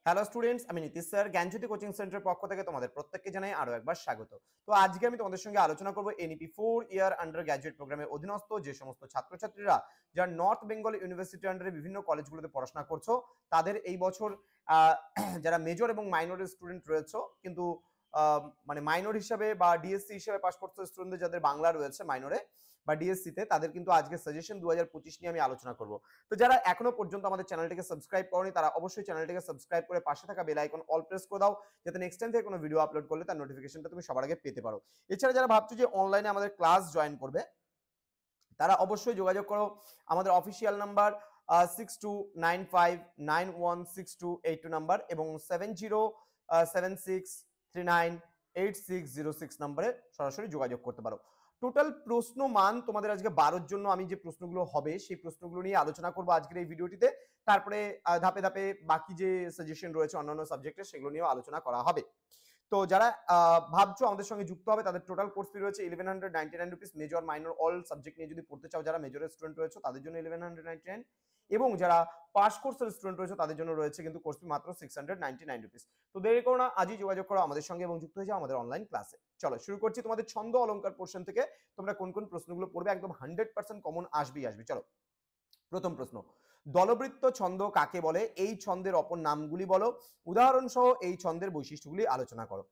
Hello students, আমি Nitish sir জ্ঞানজ্যোতি coaching সেন্টারের পক্ষ থেকে তোমাদের প্রত্যেককে জানাই আরো একবার স্বাগত। তো আজকে আমি তোমাদের সঙ্গে আলোচনা করব এনইপি 4 ইয়ার আন্ডার গ্র্যাজুয়েট প্রোগ্রামের অধীনস্থ যে সমস্ত ছাত্রছাত্রীরা যারা নর্থ বেঙ্গল ইউনিভার্সিটির আন্ডারে বিভিন্ন কলেজগুলোতে পড়াশোনা করছো, তাদের এই বছর যারা মেজর এবং মাইনরের স্টুডেন্ট রয়েছে, কিন্তু মানে মাইনর হিসাবে বা ডিএসসি হিসাবে পাস করতে স্টুডেন্টদের যাদের বাংলা রয়েছে মাইনরে বা ডিএসসি তে, তাদের কিন্তু আজকে সাজেশন 2025 নিয়ে আমি আলোচনা করব। তো যারা এখনো পর্যন্ত আমাদের চ্যানেলটিকে সাবস্ক্রাইব করনি, তারা অবশ্যই চ্যানেলটিকে সাবস্ক্রাইব করে পাশে থাকা বেল আইকন অল প্রেস করে দাও, যাতে নেক্সট টাইম থেকে কোনো ভিডিও আপলোড করলে তার নোটিফিকেশনটা তুমি সবার আগে পেতে পারো। এছাড়া যারা ভাবছো যে অনলাইনে আমাদের ক্লাস জয়েন করবে, তারা অবশ্যই যোগাযোগ করো আমাদের অফিসিয়াল নাম্বার 6295916282 নাম্বার এবং 7076398606 নাম্বারে সরাসরি যোগাযোগ করতে পারো। টোটাল প্রশ্ন মান তোমাদের আজকে 12 জন্য আমি যে প্রশ্নগুলো হবে সেই প্রশ্নগুলো নিয়ে আলোচনা করবো আজকের এই ভিডিওটিতে। তারপরে ধাপে ধাপে বাকি যে সাজেশন রয়েছে অন্যান্য সাবজেক্টের, সেগুলো নিয়েও আলোচনা করা হবে। তো যারা ভাবছো আমাদের সঙ্গে যুক্ত হবে, তাদের টোটাল কোর্স ফি রয়েছে 1199 rupees. Major minor all subject নিয়ে যদি পড়তে চাও, যারা মেজরের স্টুডেন্ট রয়েছে তাদের জন্য 1199, এবং যারা পাস কোর্সের স্টুডেন্ট রয়েছে তাদের জন্য রয়েছে কিন্তু কোর্স ফি মাত্র 699 রুপিস। তো দেরি করো না, আজই যোগাযোগ করো আমাদের সঙ্গে এবং যুক্ত হয়ে যাও আমাদের অনলাইন ক্লাসে। চলো শুরু করছি তোমাদের ছন্দ অলংকার পোর্শন থেকে। তোমরা কোন কোন প্রশ্নগুলো পড়বে, একদম 100% কমন আসবেই আসবে। চলো প্রথম প্রশ্ন, দলবৃত্ত ছন্দ কাকে বলে? এই ছন্দের অপর নামগুলি বলো, উদাহরণ সহ এই ছন্দের বৈশিষ্ট্যগুলি আলোচনা করো।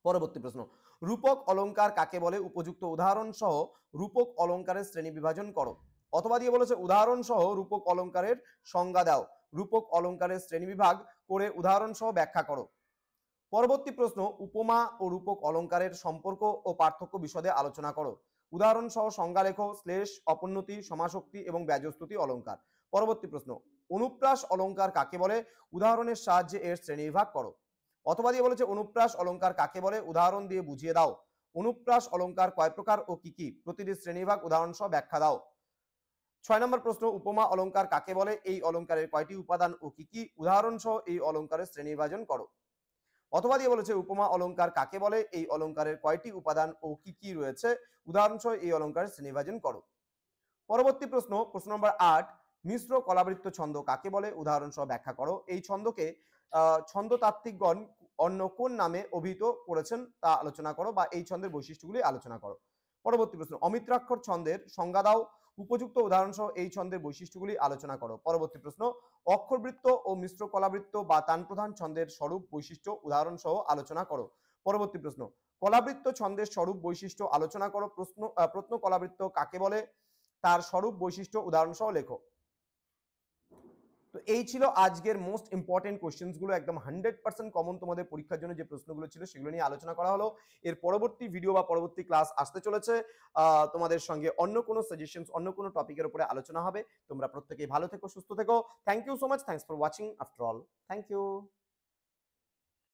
পরবর্তী প্রশ্ন, রূপক অলংকার কাকে বলে? উপযুক্ত উদাহরণ সহ রূপক অলংকারের শ্রেণী বিভাজন করো। অথবা দিয়ে বলেছে উদাহরণ সহ রূপক অলংকারের সংজ্ঞা দাও। রূপক অলংকারের শ্রেণীবিভাগ করে উদাহরণ সহ ব্যাখ্যা করো। পরবর্তী প্রশ্ন, উপমা ও রূপক অলংকারের সম্পর্ক ও পার্থক্য বিশদে আলোচনা করো। উদাহরণ সহ সংজ্ঞা লেখো। শ্লেষ, অপন্নতি, সমাসক্তি এবং ব্যজস্তুতি অলংকার। পরবর্তী প্রশ্ন, অনুপ্রাস অলংকার কাকে বলে? উদাহরণের সাহায্যে এর শ্রেণীবিভাগ করো। অথবা দিয়ে বলেছে অনুপ্রাস অলংকার কাকে বলে? উদাহরণ দিয়ে বুঝিয়ে দাও। অনুপ্রাস অলংকার কয় প্রকার ও কি কি? প্রতিটি শ্রেণীবিভাগ উদাহরণ সহ ব্যাখ্যা দাও। 6 নম্বর প্রশ্ন, উপমা অলংকার কাকে বলে? এই অলংকারের কয়টি উপাদান ও কি কি? উদাহরণ সহ এই অলংকারের শ্রেণীবিভাজন করো। অথবা দিয়ে বলেছে উপমা অলংকার কাকে বলে? এই অলংকারের কয়টি উপাদান ও কি কি রয়েছে? উদাহরণ সহ এই অলংকারের শ্রেণীবিভাজন করো। পরবর্তী প্রশ্ন, প্রশ্ন নম্বর 8, মিশ্র কলাবৃত্ত ছন্দ কাকে বলে? উদাহরণ সহ ব্যাখ্যা করো। এই ছন্দকে ছন্দতাত্ত্বিকগণ অন্য কোন নামে অভিহিত করেছেন তা আলোচনা করো, বা এই ছন্দের বৈশিষ্ট্যগুলি আলোচনা করো। পরবর্তী প্রশ্ন, অমিত্রাক্ষর ছন্দের সংজ্ঞা দাও। উপযুক্ত উদাহরণ সহ এই ছন্দের বৈশিষ্ট্যগুলি আলোচনা করো। পরবর্তী প্রশ্ন, অক্ষরবৃত্ত ও মিশ্র কলাবৃত্ত বা তান প্রধান ছন্দের স্বরূপ বৈশিষ্ট্য উদাহরণ সহ আলোচনা করো। পরবর্তী প্রশ্ন, কলাবৃত্ত ছন্দের স্বরূপ বৈশিষ্ট্য আলোচনা করো। প্রশ্ন কলাবৃত্ত কাকে বলে? তার স্বরূপ বৈশিষ্ট্য উদাহরণ সহ লেখো। তো এই ছিল আজকের মোস্ট ইম্পর্টেন্ট কোশ্চেন্স গুলো, একদম 100% কমন তোমাদের পরীক্ষার জন্য যে প্রশ্নগুলো ছিল সেগুলো নিয়ে আলোচনা করা হলো। এর পরবর্তী ভিডিও বা পরবর্তী ক্লাস আসতে চলেছে, তোমাদের সঙ্গে অন্য কোনো সাজেশনস, অন্য কোনো টপিকের উপরে আলোচনা হবে। তোমরা প্রত্যেকেই ভালো থেকো, সুস্থ থেকো। Thank you so much, thanks for watching after all. Thank you.